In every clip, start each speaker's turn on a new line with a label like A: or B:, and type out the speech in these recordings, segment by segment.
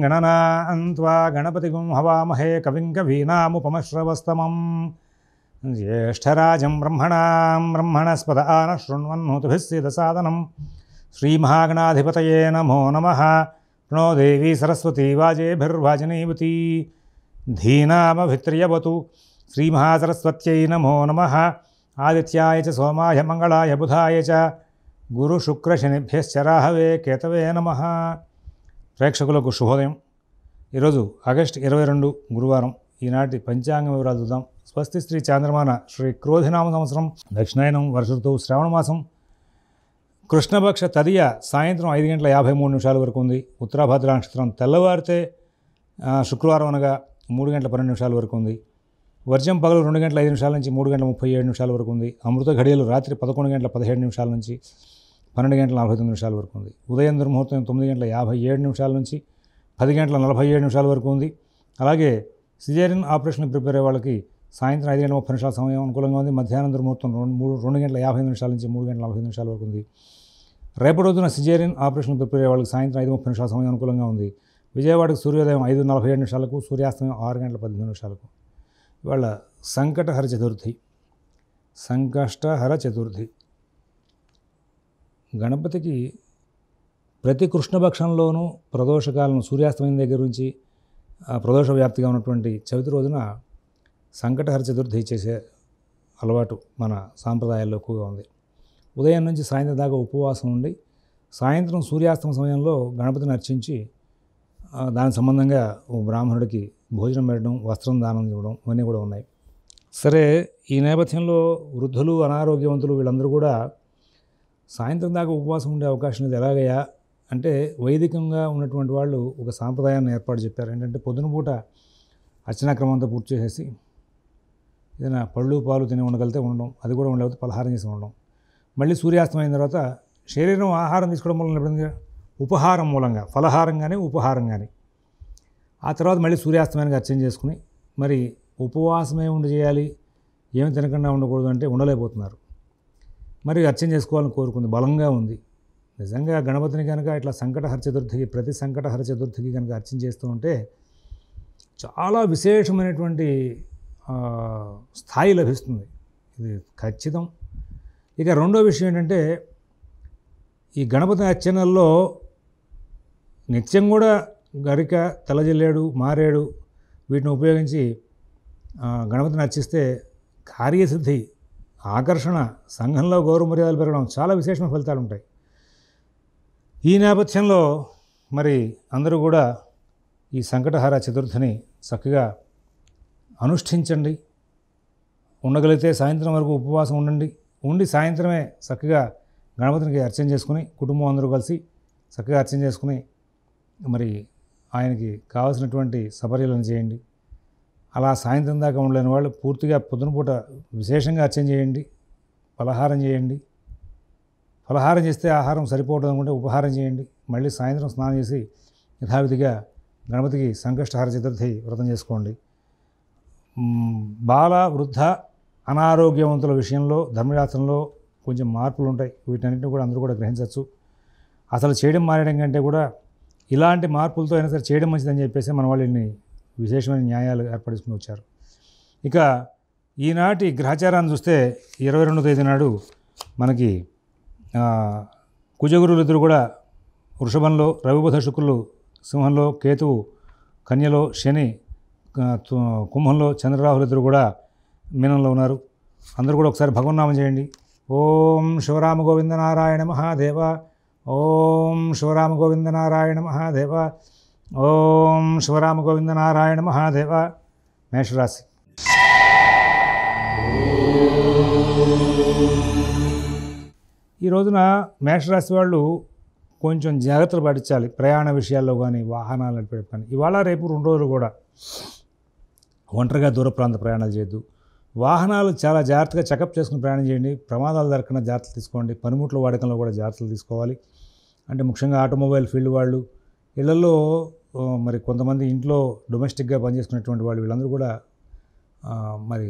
A: గణనాన్త్వా గణపతిగుం హవామహే కవిం కవీనాముపమశ్రవస్తమం జ్యేష్ఠరాజం బ్రహ్మణస్పద ఆన శృణ్వన్నోతిభిः सीदसादनं श्रीमहागणाधिपतये नमो नमः। प्रणो देवी सरस्वती वाजेभिर्वाजनीवती धीनामभित्र्यवतु श्रीमहासरस्वत्यै नमो नमः। आदित्याय च सोमाय मंगलाय बुधाय च गुरुशुक्रशनिभ्यश्च राहवे केतवे नमः। ప్రేక్షకులకు శుభోదయం। ఈరోజు ఆగస్టు 22 గురువారం। ఈనాటి పంచాంగ వివరాలు చూద్దాం। స్వస్తి శ్రీ చాంద్రమాన శ్రీ క్రోధినామ సంవత్సరం దక్షిణాయనం వర్ష ఋతువు శ్రావణ మాసం కృష్ణపక్ష తదియ సాయంత్రం 5:53 వరకు ఉంది। ఉత్తరాభద్ర నక్షత్రం తెల్లవారితే శుక్రవారం అనగా 3:12 వరకు ఉంది। వర్జం పగలు 2:05 నుంచి 3:37 వరకు ఉంది। అమృత ఘడియలు రాత్రి 11:17 నుంచి 12:49 వరకు ఉంది। ఉదయం దుర్ముహూర్తం 9:57 నుంచి 10:47 వరకు ఉంది। అలాగే సిజేరియన్ ఆపరేషన్ ప్రిపేర్ అయ్యే వాళ్ళకి సాయంత్రం 5:30 సమయం అనుకూలంగా ఉంది। మధ్యాహ్నం దుర్ముహూర్తం 2:55 నుంచి 3:45 వరకు ఉంది। రేపటి రోజున సిజేరియన్ ఆపరేషన్ ప్రిపేర్ అయ్యే వాళ్ళకి సాయంత్రం 5:30 సమయం అనుకూలంగా ఉంది। విజయవాడకు సూర్యోదయం 5:47 సూర్యాస్తమయం 6:18 ఇవాళ సంకటహర చతుర్థి। గణపతికి ప్రతి కృష్ణపక్షంలోనూ ప్రదోషకాలను సూర్యాస్తమయం దగ్గర నుంచి ప్రదోష వ్యాప్తిగా ఉన్నటువంటి చవితి రోజున సంకటహర చతుర్థి చేసే అలవాటు మన సాంప్రదాయాల్లో ఎక్కువగా ఉంది। ఉదయం నుంచి సాయంత్రం దాకా ఉపవాసం ఉండి సాయంత్రం సూర్యాస్తమ సమయంలో గణపతిని అర్చించి దాని సంబంధంగా బ్రాహ్మణుడికి భోజనం పెట్టడం, వస్త్రం దానం ఇవ్వడం ఇవన్నీ కూడా ఉన్నాయి। సరే, ఈ నేపథ్యంలో వృద్ధులు, అనారోగ్యవంతులు వీళ్ళందరూ కూడా సాయంత్రం దాకా ఉపవాసం ఉండే అవకాశం లేదు। ఎలాగయ్యా అంటే వైదికంగా ఉన్నటువంటి వాళ్ళు ఒక సాంప్రదాయాన్ని ఏర్పాటు చెప్పారు। ఏంటంటే పొద్దున పూట అర్చనా క్రమంతో పూర్తి చేసేసి ఏదైనా పళ్ళు పాలు తిని ఉండగలిగితే ఉండడం, అది కూడా ఉండలేకపోతే పలహారం చేసి ఉండడం, మళ్ళీ సూర్యాస్తమైన తర్వాత శరీరం ఆహారం తీసుకోవడం వల్ల ఉపహారం మూలంగా ఫలహారం కానీ ఉపహారం కానీ ఆ తర్వాత మళ్ళీ సూర్యాస్తమానికి అర్చన చేసుకుని మరి ఉపవాసమే ఉండి చేయాలి, ఏమి తినకుండా ఉండకూడదు అంటే ఉండలేకపోతున్నారు। మరి అర్చన చేసుకోవాలని కోరుకుంది, బలంగా ఉంది। నిజంగా గణపతిని కనుక ఇట్లా సంకటహర చతుర్థికి ప్రతి సంకటహర చతుర్థికి కనుక అర్చన చేస్తూ ఉంటే చాలా విశేషమైనటువంటి స్థాయి లభిస్తుంది, ఇది ఖచ్చితం। ఇక రెండో విషయం ఏంటంటే ఈ గణపతి అర్చనల్లో నిత్యం కూడా గరిక, తలజిల్లేడు, మారేడు వీటిని ఉపయోగించి గణపతిని అర్చిస్తే కార్యసిద్ధి, ఆకర్షణ, సంఘంలో గౌరవ మర్యాదలు పెరగడం, చాలా విశేషమైన ఫలితాలు ఉంటాయి। ఈ నేపథ్యంలో మరి అందరూ కూడా ఈ సంకటహర చతుర్థిని చక్కగా అనుష్ఠించండి। ఉండగలిగితే సాయంత్రం వరకు ఉపవాసం ఉండి సాయంత్రమే చక్కగా గణపతికి అర్చన చేసుకుని కుటుంబం అందరూ కలిసి చక్కగా అర్చన చేసుకుని మరి ఆయనకి కావాల్సినటువంటి సపర్యలను చేయండి। అలా సాయంత్రం దాకా ఉండలేని వాళ్ళు పూర్తిగా పొద్దునపూట విశేషంగా అర్చన చేయండి, ఫలహారం చేయండి। ఫలహారం చేస్తే ఆహారం సరిపోవడం అనుకుంటే ఉపహారం చేయండి, మళ్ళీ సాయంత్రం స్నానం చేసి యథావిధిగా గణపతికి సంకష్టహర చతుర్థి వ్రతం చేసుకోండి। బాల, వృద్ధ, అనారోగ్యవంతుల విషయంలో ధర్మశాస్త్రంలో కొంచెం మార్పులు ఉంటాయి, వీటన్నింటినీ కూడా అందరూ కూడా గ్రహించవచ్చు। అసలు చేయడం మానేయడం కంటే కూడా ఇలాంటి మార్పులతో అయినా సరే చేయడం మంచిదని చెప్పేసి మన వాళ్ళని విశేషమైన న్యాయాలు ఏర్పడుచుకుని వచ్చారు। ఇక ఈనాటి గ్రహచారాన్ని చూస్తే 22వ తేదీ నాడు మనకి కుజగురులు ఇద్దరు కూడా వృషభంలో, రవి బుధ శుక్రులు సింహంలో, కేతువు కన్యలో, శని కుంభంలో, చంద్రరాహులు ఇద్దరు కూడా మీనంలో ఉన్నారు। అందరూ కూడా ఒకసారి భగవన్నామం చేయండి। ఓం శివరామ గోవింద నారాయణ మహాదేవ, ఓం శివరామ గోవింద నారాయణ మహాదేవ, ఓం శివరామ గోవింద నారాయణ మహాదేవ। మేషరాశి। ఈ రోజున మేషరాశి వాళ్ళు కొంచెం జాగ్రత్తలు పాటించాలి ప్రయాణ విషయాల్లో కానీ, వాహనాలు నడిపే కానీ। ఇవాళ రేపు 2 రోజులు కూడా ఒంటరిగా దూర ప్రాంత ప్రయాణాలు చేయొద్దు। వాహనాలు చాలా జాగ్రత్తగా చెకప్ చేసుకుని ప్రయాణం చేయండి। ప్రమాదాలు జరగకుండా జాగ్రత్తలు తీసుకోండి। పనిముట్ల వాడకంలో కూడా జాగ్రత్తలు తీసుకోవాలి। అంటే ముఖ్యంగా ఆటోమొబైల్ ఫీల్డ్ వాళ్ళు, ఇళ్లలో మరి కొంతమంది ఇంట్లో డొమెస్టిక్గా పనిచేసుకునేటువంటి వాళ్ళు వీళ్ళందరూ కూడా మరి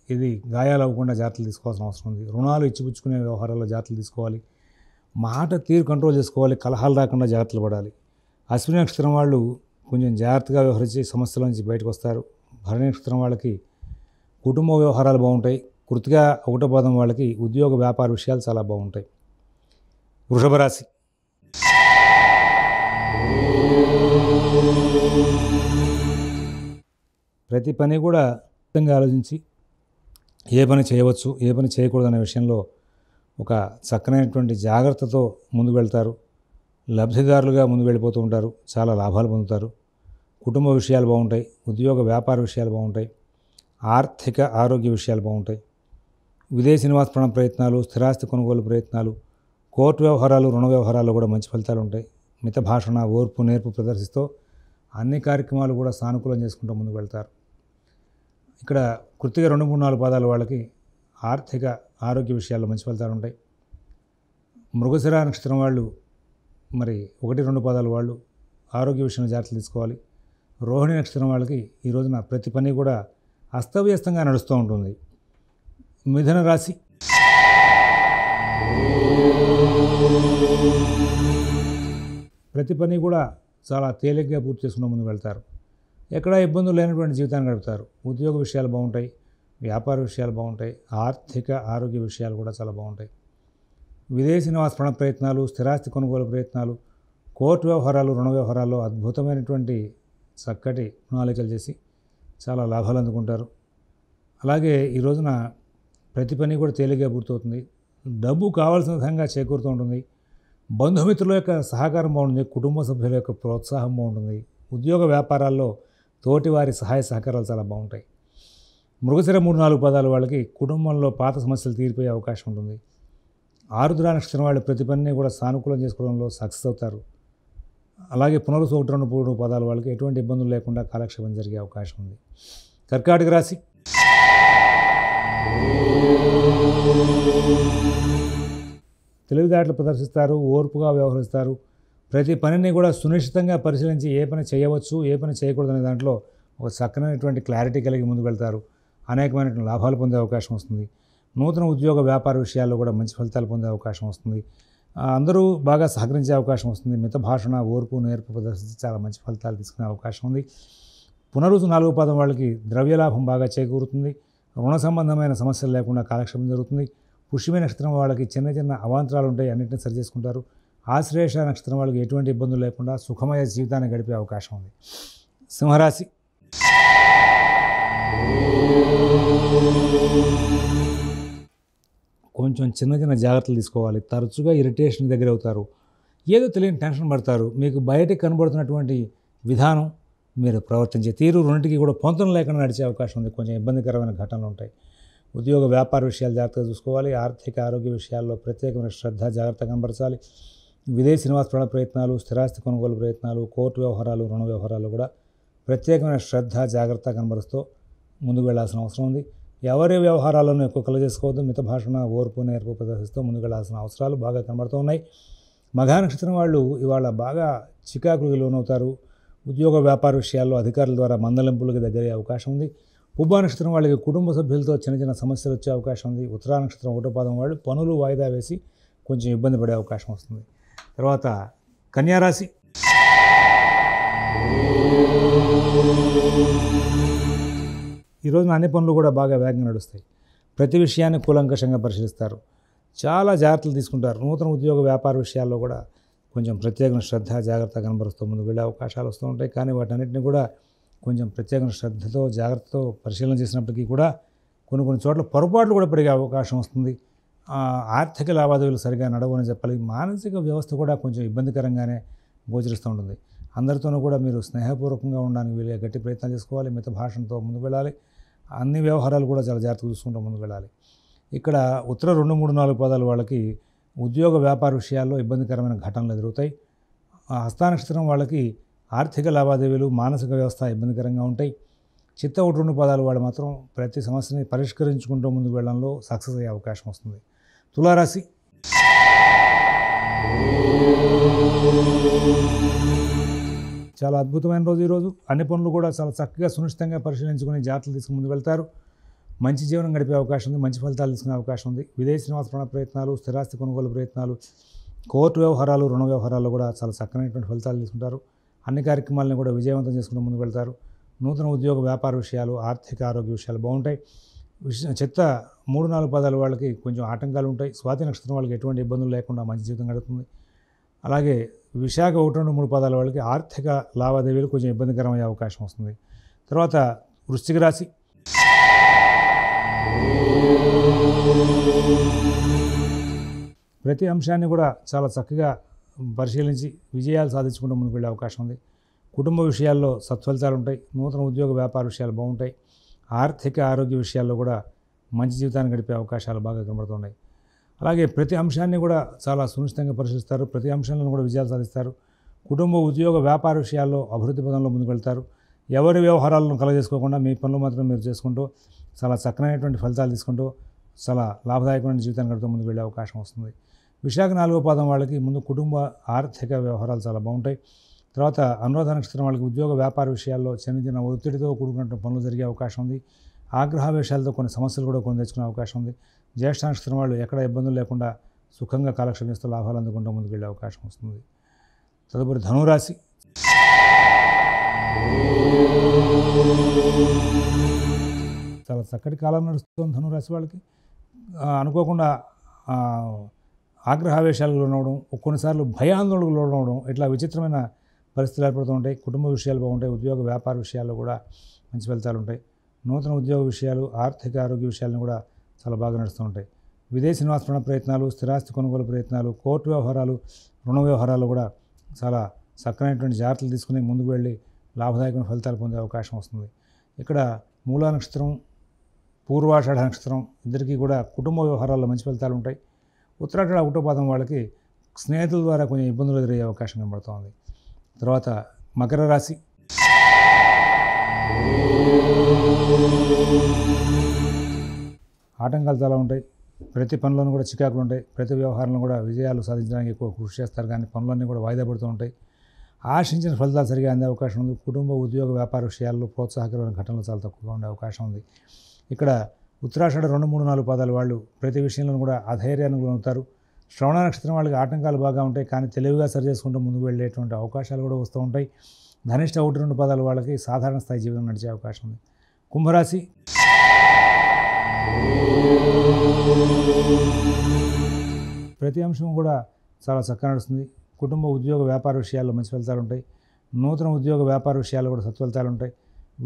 A: ఇది గాయాలు అవ్వకుండా జాగ్రత్తలు తీసుకోవాల్సిన అవసరం ఉంది। రుణాలు ఇచ్చిపుచ్చుకునే వ్యవహారాల్లో జాగ్రత్తలు తీసుకోవాలి। మాట తీరు కంట్రోల్ చేసుకోవాలి, కలహాలు రాకుండా జాగ్రత్తలు పడాలి। అశ్విని నక్షత్రం వాళ్ళు కొంచెం జాగ్రత్తగా వ్యవహరించి సమస్యల నుంచి బయటకు వస్తారు. భరణి నక్షత్రం వాళ్ళకి కుటుంబ వ్యవహారాలు బాగుంటాయి. కృతిక 1వ పాదం వాళ్ళకి ఉద్యోగ వ్యాపార విషయాలు చాలా బాగుంటాయి. వృషభ రాశి. ప్రతి పని కూడా ఖచ్చితంగా ఆలోచించి ఏ పని చేయవచ్చు, ఏ పని చేయకూడదు అనే విషయంలో ఒక చక్కనైనటువంటి జాగ్రత్తతో ముందుకు వెళ్తారు. లబ్ధిదారులుగా ముందుకు వెళ్ళిపోతూ ఉంటారు. చాలా లాభాలు పొందుతారు. కుటుంబ విషయాలు బాగుంటాయి. ఉద్యోగ వ్యాపార విషయాలు బాగుంటాయి. ఆర్థిక ఆరోగ్య విషయాలు బాగుంటాయి. విదేశీ నివాస ప్రయత్నాలు, స్థిరాస్తి కొనుగోలు ప్రయత్నాలు, కోర్టు వ్యవహారాలు, రుణ వ్యవహారాల్లో కూడా మంచి ఫలితాలు ఉంటాయి. మిత భాషణ, ఓర్పు, నేర్పు ప్రదర్శిస్తూ అన్ని కార్యక్రమాలు కూడా సానుకూలం చేసుకుంటూ ముందుకు వెళ్తారు. ఇక్కడ కృత్తిక 2, 3, 4 పాదాల వాళ్ళకి ఆర్థిక ఆరోగ్య విషయాల్లో మంచి ఫలితాలు ఉంటాయి. మృగశిర నక్షత్రం వాళ్ళు మరి 1, 2 పాదాల వాళ్ళు ఆరోగ్య విషయంలో జాగ్రత్తలు తీసుకోవాలి. రోహిణి నక్షత్రం వాళ్ళకి ఈ రోజున ప్రతి పని కూడా అస్తవ్యస్తంగా నడుస్తూ ఉంటుంది. మిథున రాశి. ప్రతి పని కూడా చాలా తేలిగ్గా పూర్తి చేసుకున్న ముందుకు వెళ్తారు. ఎక్కడా ఇబ్బందులు లేనటువంటి జీవితాన్ని గడుపుతారు. ఉద్యోగ విషయాలు బాగుంటాయి. వ్యాపార విషయాలు బాగుంటాయి. ఆర్థిక ఆరోగ్య విషయాలు కూడా చాలా బాగుంటాయి. విదేశీ నివాస ప్రయత్నాలు, స్థిరాస్తి కొనుగోలు ప్రయత్నాలు, కోర్టు వ్యవహారాలు, రుణ వ్యవహారాల్లో అద్భుతమైనటువంటి చక్కటి ప్రణాళికలు చేసి చాలా లాభాలు అందుకుంటారు. అలాగే ఈ రోజున ప్రతి పని కూడా తేలిగ్గా పూర్తవుతుంది. డబ్బు కావాల్సిన విధంగా చేకూరుతూ ఉంటుంది. బంధుమిత్రుల యొక్క సహకారం బాగుంటుంది. కుటుంబ సభ్యుల యొక్క ప్రోత్సాహం బాగుంటుంది. ఉద్యోగ వ్యాపారాల్లో తోటివారి సహాయ సహకారాలు చాలా బాగుంటాయి. మృగశిర 3, 4 పాదాల వాళ్ళకి కుటుంబంలో పాత సమస్యలు తీరిపోయే అవకాశం ఉంటుంది. ఆరుద్ర నక్షత్రం వాళ్ళు ప్రతి పనిని కూడా సానుకూలం చేసుకోవడంలో సక్సెస్ అవుతారు. అలాగే పునరుసు 1, 2, 3 పాదాల వాళ్ళకి ఎటువంటి ఇబ్బందులు లేకుండా కాలక్షేపం జరిగే అవకాశం ఉంది. కర్కాటక రాశి. తెలివితేటలు ప్రదర్శిస్తారు. ఓర్పుగా వ్యవహరిస్తారు. ప్రతి పనిని కూడా సునిశ్చితంగా పరిశీలించి ఏ పని చేయవచ్చు, ఏ పని చేయకూడదనే దాంట్లో ఒక చక్కనైనటువంటి క్లారిటీ కలిగి ముందుకు వెళ్తారు. అనేకమైనటువంటి లాభాలు పొందే అవకాశం వస్తుంది. నూతన ఉద్యోగ వ్యాపార విషయాల్లో కూడా మంచి ఫలితాలు పొందే అవకాశం వస్తుంది. అందరూ బాగా సహకరించే అవకాశం వస్తుంది. మిత భాషణ, ఓర్పు, నేర్పు ప్రదర్శించి చాలా మంచి ఫలితాలు తీసుకునే అవకాశం ఉంది. పునరుసు 4వ పాదం వాళ్ళకి ద్రవ్యలాభం బాగా చేకూరుతుంది. రుణ సంబంధమైన సమస్యలు లేకుండా కాలక్షేపం జరుగుతుంది. పుష్యమి నక్షత్రం వాళ్ళకి చిన్న చిన్న అవాంతరాలు ఉంటాయి. అన్నింటినీ సరి చేసుకుంటారు. ఆశ్లేష నక్షత్రం వాళ్ళకి ఎటువంటి ఇబ్బందులు లేకుండా సుఖమయ జీవితాన్ని గడిపే అవకాశం ఉంది. సింహరాశి. కొంచెం చిన్న చిన్న జాగ్రత్తలు తీసుకోవాలి. తరచుగా ఇరిటేషన్ దగ్గర అవుతారు. ఏదో తెలియని టెన్షన్ పడతారు. మీకు బయటకు కనబడుతున్నటువంటి విధానం, మీరు ప్రవర్తించే తీరు రెండింటికి కూడా పొంతన లేకుండా నడిచే అవకాశం ఉంది. కొంచెం ఇబ్బందికరమైన ఘటనలు ఉంటాయి. ఉద్యోగ వ్యాపార విషయాలు జాగ్రత్తగా చూసుకోవాలి. ఆర్థిక ఆరోగ్య విషయాల్లో ప్రత్యేకమైన శ్రద్ధ, జాగ్రత్త కనబరచాలి. విదేశీ నివాస ప్రయత్నాలు, స్థిరాస్తి కొనుగోలు ప్రయత్నాలు, కోర్టు వ్యవహారాలు, రుణ వ్యవహారాలు కూడా ప్రత్యేకమైన శ్రద్ధ, జాగ్రత్త కనబరుస్తూ ముందుకు వెళ్లాల్సిన అవసరం ఉంది. ఎవరి వ్యవహారాలను ఎక్కువ కలగజేసుకోవద్దు. మిత భాషణ, ఓర్పు, నేర్పు ప్రదర్శిస్తూ ముందుకు వెళ్లాల్సిన అవసరాలు బాగా కనబడుతూ ఉన్నాయి. మఘా నక్షత్రం వాళ్ళు ఇవాళ బాగా చికాకులకు లోనవుతారు. ఉద్యోగ వ్యాపార విషయాల్లో అధికారుల ద్వారా మందలింపులకు దగ్గరయ్యే అవకాశం ఉంది. పుబ్బా నక్షత్రం వాళ్ళకి కుటుంబ సభ్యులతో చిన్న చిన్న సమస్యలు వచ్చే అవకాశం ఉంది. ఉత్తరా నక్షత్రం 1వ పాదం వాళ్ళు పనులు వాయిదా వేసి కొంచెం ఇబ్బంది పడే అవకాశం వస్తుంది. తర్వాత కన్యారాశి. ఈరోజున అన్ని పనులు కూడా బాగా వేగంగా నడుస్తాయి. ప్రతి విషయాన్ని కూలంకషంగా పరిశీలిస్తారు. చాలా జాగ్రత్తలు తీసుకుంటారు. నూతన ఉద్యోగ వ్యాపార విషయాల్లో కూడా కొంచెం ప్రత్యేకమైన శ్రద్ధ, జాగ్రత్త కనబరుస్తూ ముందుకు వెళ్ళే అవకాశాలు వస్తూ ఉంటాయి. కానీ వాటన్నిటిని కూడా కొంచెం ప్రత్యేకమైన శ్రద్ధతో, జాగ్రత్తతో పరిశీలన చేసినప్పటికీ కూడా కొన్ని చోట్ల పొరపాట్లు కూడా పెరిగే అవకాశం వస్తుంది. ఆర్థిక లావాదేవీలు సరిగా నడవని చెప్పాలి. మానసిక వ్యవస్థ కూడా కొంచెం ఇబ్బందికరంగానే గోచరిస్తూ ఉంటుంది. అందరితోనూ కూడా మీరు స్నేహపూర్వకంగా ఉండడానికి వీళ్ళే గట్టి ప్రయత్నం చేసుకోవాలి. మిత భాషణతో ముందుకు వెళ్ళాలి. అన్ని వ్యవహారాలు కూడా చాలా జాగ్రత్తగా చూసుకుంటూ ముందుకు వెళ్ళాలి. ఇక్కడ ఉత్తర 2, 3, 4 పాదాల వాళ్ళకి ఉద్యోగ వ్యాపార విషయాల్లో ఇబ్బందికరమైన ఘటనలు ఎదురవుతాయి. హస్త నక్షత్రం వాళ్ళకి ఆర్థిక లావాదేవీలు, మానసిక వ్యవస్థ ఇబ్బందికరంగా ఉంటాయి. చిత్త 1, 2 పాదాల వాళ్ళు మాత్రం ప్రతి సమస్యని పరిష్కరించుకుంటూ ముందుకు వెళ్ళడంలో సక్సెస్ అయ్యే అవకాశం వస్తుంది. తులారాశి. చాలా అద్భుతమైన రోజు ఈరోజు. అన్ని పనులు కూడా చాలా చక్కగా సునిశ్చితంగా పరిశీలించుకుని జాగ్రత్తలు తీసుకుని ముందు వెళ్తారు. మంచి జీవనం గడిపే అవకాశం ఉంది. మంచి ఫలితాలు తీసుకునే అవకాశం ఉంది. విదేశీ నివాస ప్రయత్నాలు, స్థిరాస్తి కొనుగోలు ప్రయత్నాలు, కోర్టు వ్యవహారాలు, రుణ వ్యవహారాల్లో కూడా చాలా చక్కనైనటువంటి ఫలితాలు తీసుకుంటారు. అన్ని కార్యక్రమాలను కూడా విజయవంతం చేసుకుంటూ ముందుకు వెళ్తారు. నూతన ఉద్యోగ వ్యాపార విషయాలు, ఆర్థిక ఆరోగ్య విషయాలు బాగుంటాయి. చెత్త 3-4 పాదాల వాళ్ళకి కొంచెం ఆటంకాలు ఉంటాయి. స్వాతి నక్షత్రం వాళ్ళకి ఎటువంటి ఇబ్బందులు లేకుండా మంచి జీవితం గడుపుతుంది. అలాగే విశాఖ 1-2-3 పాదాల వాళ్ళకి ఆర్థిక లావాదేవీలు కొంచెం ఇబ్బందికరమయ్యే అవకాశం వస్తుంది. తర్వాత వృశ్చిక రాశి. ప్రతి అంశాన్ని కూడా చాలా చక్కగా పరిశీలించి విజయాలు సాధించుకుంటూ ముందుకు వెళ్ళే అవకాశం ఉంది. కుటుంబ విషయాల్లో సత్ఫలితాలు ఉంటాయి. నూతన ఉద్యోగ వ్యాపార విషయాలు బాగుంటాయి. ఆర్థిక ఆరోగ్య విషయాల్లో కూడా మంచి జీవితాన్ని గడిపే అవకాశాలు బాగా కనబడుతున్నాయి. అలాగే ప్రతి అంశాన్ని కూడా చాలా సునిశ్చితంగా పరిశీలిస్తారు. ప్రతి అంశంలో కూడా విజయాలు సాధిస్తారు. కుటుంబ ఉద్యోగ వ్యాపార విషయాల్లో అభివృద్ధి పదంలో ముందుకు వెళ్తారు. ఎవరి వ్యవహారాలను కలగజేసుకోకుండా మీ పనులు మాత్రం మీరు చేసుకుంటూ చాలా చక్కనైనటువంటి ఫలితాలు తీసుకుంటూ చాలా లాభదాయకమైన జీవితాన్ని గడుపుతూ ముందుకు వెళ్ళే అవకాశం వస్తుంది. విశాఖ 4వ పాదం వాళ్ళకి ముందు కుటుంబ ఆర్థిక వ్యవహారాలు చాలా బాగుంటాయి. తర్వాత అనురాధ నక్షత్రం వాళ్ళకి ఉద్యోగ వ్యాపార విషయాల్లో చిన్న ఒత్తిడితో కూడుకున్న పనులు జరిగే అవకాశం ఉంది. ఆగ్రహావేశాలతో కొన్ని సమస్యలు కూడా కొని తెచ్చుకునే అవకాశం ఉంది. జ్యేష్ఠ నక్షత్రం వాళ్ళు ఎక్కడ ఇబ్బందులు లేకుండా సుఖంగా కాలక్షేపం చేస్తూ లాభాలు అందుకుంటూ ముందుకు వెళ్ళే అవకాశం వస్తుంది. తదుపరి ధనురాశి. చాలా చక్కటి కాలం నడుస్తుంది ధనురాశి వాళ్ళకి. అనుకోకుండా ఆగ్రహావేశాలకు లోనవడం, కొన్నిసార్లు భయాందోళనకు లోనవడం, ఇట్లా విచిత్రమైన పరిస్థితులు ఏర్పడుతూ ఉంటాయి. కుటుంబ విషయాలు బాగుంటాయి. ఉద్యోగ వ్యాపార విషయాల్లో కూడా మంచి ఫలితాలు ఉంటాయి. నూతన ఉద్యోగ విషయాలు, ఆర్థిక ఆరోగ్య విషయాలను కూడా చాలా బాగా నడుస్తూ ఉంటాయి. విదేశీ నివాస ప్రయత్నాలు, స్థిరాస్తి కొనుగోలు ప్రయత్నాలు, కోర్టు వ్యవహారాలు, రుణ వ్యవహారాలు కూడా చాలా చక్కనైనటువంటి జాగ్రత్తలు తీసుకుని ముందుకు వెళ్ళి లాభదాయకమైన ఫలితాలు పొందే అవకాశం వస్తుంది. ఇక్కడ మూలా నక్షత్రం, పూర్వాషాఢ నక్షత్రం ఇద్దరికీ కూడా కుటుంబ వ్యవహారాల్లో మంచి ఫలితాలు ఉంటాయి. ఉత్తరాషాఢ 1వ పాదం వాళ్ళకి స్నేహితుల ద్వారా కొంచెం ఇబ్బందులు ఎదురయ్యే అవకాశం కనబడుతోంది. తర్వాత మకర రాశి. ఆటంకాలు చాలా ఉంటాయి. ప్రతి పనులను కూడా చికాకులు ఉంటాయి. ప్రతి వ్యవహారంలో కూడా విజయాలు సాధించడానికి ఎక్కువ కృషి చేస్తారు, కానీ పనులన్నీ కూడా వాయిదా పడుతూ ఉంటాయి. ఆశించిన ఫలితాలు సరిగా అందే అవకాశం ఉంది. కుటుంబ ఉద్యోగ వ్యాపార విషయాల్లో ప్రోత్సాహకరమైన ఘటనలు చాలా తక్కువగా ఉండే అవకాశం ఉంది. ఇక్కడ ఉత్తరాషాఢ 2-3-4 పాదాల వాళ్ళు ప్రతి విషయంలో కూడా అధైర్యానికి లోనవుతారు. శ్రవణ నక్షత్రం వాళ్ళకి ఆటంకాలు బాగా ఉంటాయి, కానీ తెలివిగా సరి చేసుకుంటూ ముందుకు వెళ్ళేటువంటి అవకాశాలు కూడా వస్తూ ఉంటాయి. ధనిష్ట 1-2 పాదాల వాళ్ళకి సాధారణ స్థాయి జీవితం నడిచే అవకాశం ఉంది. కుంభరాశి. ప్రతి అంశం కూడా చాలా చక్కగా నడుస్తుంది. కుటుంబ ఉద్యోగ వ్యాపార విషయాల్లో మంచి ఫలితాలు ఉంటాయి. నూతన ఉద్యోగ వ్యాపార విషయాల్లో కూడా సత్ఫలితాలు ఉంటాయి.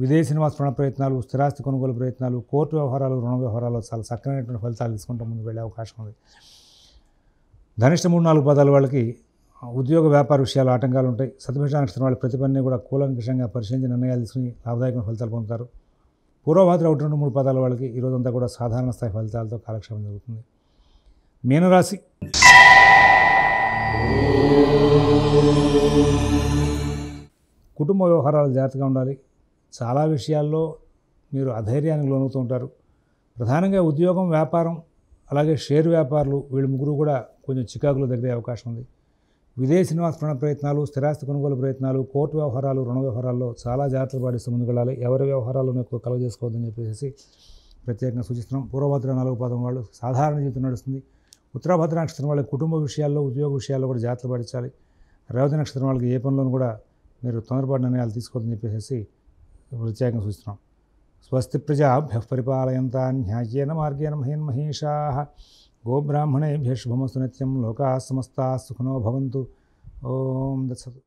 A: విదేశీ నివాస ప్రయత్నాలు, స్థిరాస్తి కొనుగోలు ప్రయత్నాలు, కోర్టు వ్యవహారాలు, రుణ వ్యవహారాలు చాలా చక్కనైనటువంటి ఫలితాలు తీసుకుంటూ ముందుకు వెళ్ళే అవకాశం ఉంది. ధనిష్ట 3-4 పాదాల వాళ్ళకి ఉద్యోగ వ్యాపార విషయాలు ఆటంకాలు ఉంటాయి. శతభిష నక్షత్రం వాళ్ళ ప్రతి పనిని కూడా కూలంకషంగా పరిశీలించి నిర్ణయాలు తీసుకుని లాభదాయకమైన ఫలితాలు పొందుతారు. పూర్వభాద్ర 1-2-3 పాదాల వాళ్ళకి ఈరోజంతా కూడా సాధారణ స్థాయి ఫలితాలతో కాలక్షేపం జరుగుతుంది. మీనరాశి. కుటుంబ వ్యవహారాలు జాగ్రత్తగా ఉండాలి. చాలా విషయాల్లో మీరు అధైర్యానికి లోనవుతూ ఉంటారు. ప్రధానంగా ఉద్యోగం, వ్యాపారం, అలాగే షేర్ వ్యాపారులు వీళ్ళు ముగ్గురు కూడా కొంచెం చికాకులు తగ్గే అవకాశం ఉంది. విదేశీ నివాస ప్రయత్నాలు, స్థిరాస్తి కొనుగోలు ప్రయత్నాలు, కోర్టు వ్యవహారాలు, రుణ వ్యవహారాల్లో చాలా జాగ్రత్తలు పాటిస్తూ ముందుకు వెళ్ళాలి. ఎవరి వ్యవహారాలను ఎక్కువ కలగజేసుకోవద్దని చెప్పేసి ప్రత్యేకంగా సూచిస్తున్నాం. పూర్వభద్ర 4వ పాదం వాళ్ళు సాధారణ జీవితం నడుస్తుంది. ఉత్తరాభద్ర నక్షత్రం వాళ్ళకి కుటుంబ విషయాల్లో, ఉద్యోగ విషయాల్లో కూడా జాగ్రత్తలు పాటించాలి. రేవతి నక్షత్రం వాళ్ళకి ఏ పనులను కూడా మీరు తొందరపాటు నిర్ణయాలు తీసుకోవద్దని చెప్పేసి ప్రత్యేకంగా సూచిస్తున్నాం. స్వస్తి ప్రజాభ్యః పరిపాలయంతాం న్యాయేన మార్గేణ మహీన్మహీషాః గోబ్రాహ్మణేభ్యః శుభమస్తు నిత్యం. లోకాః సమస్తాః సుఖినో భవంతు. ఓం దత్సతు.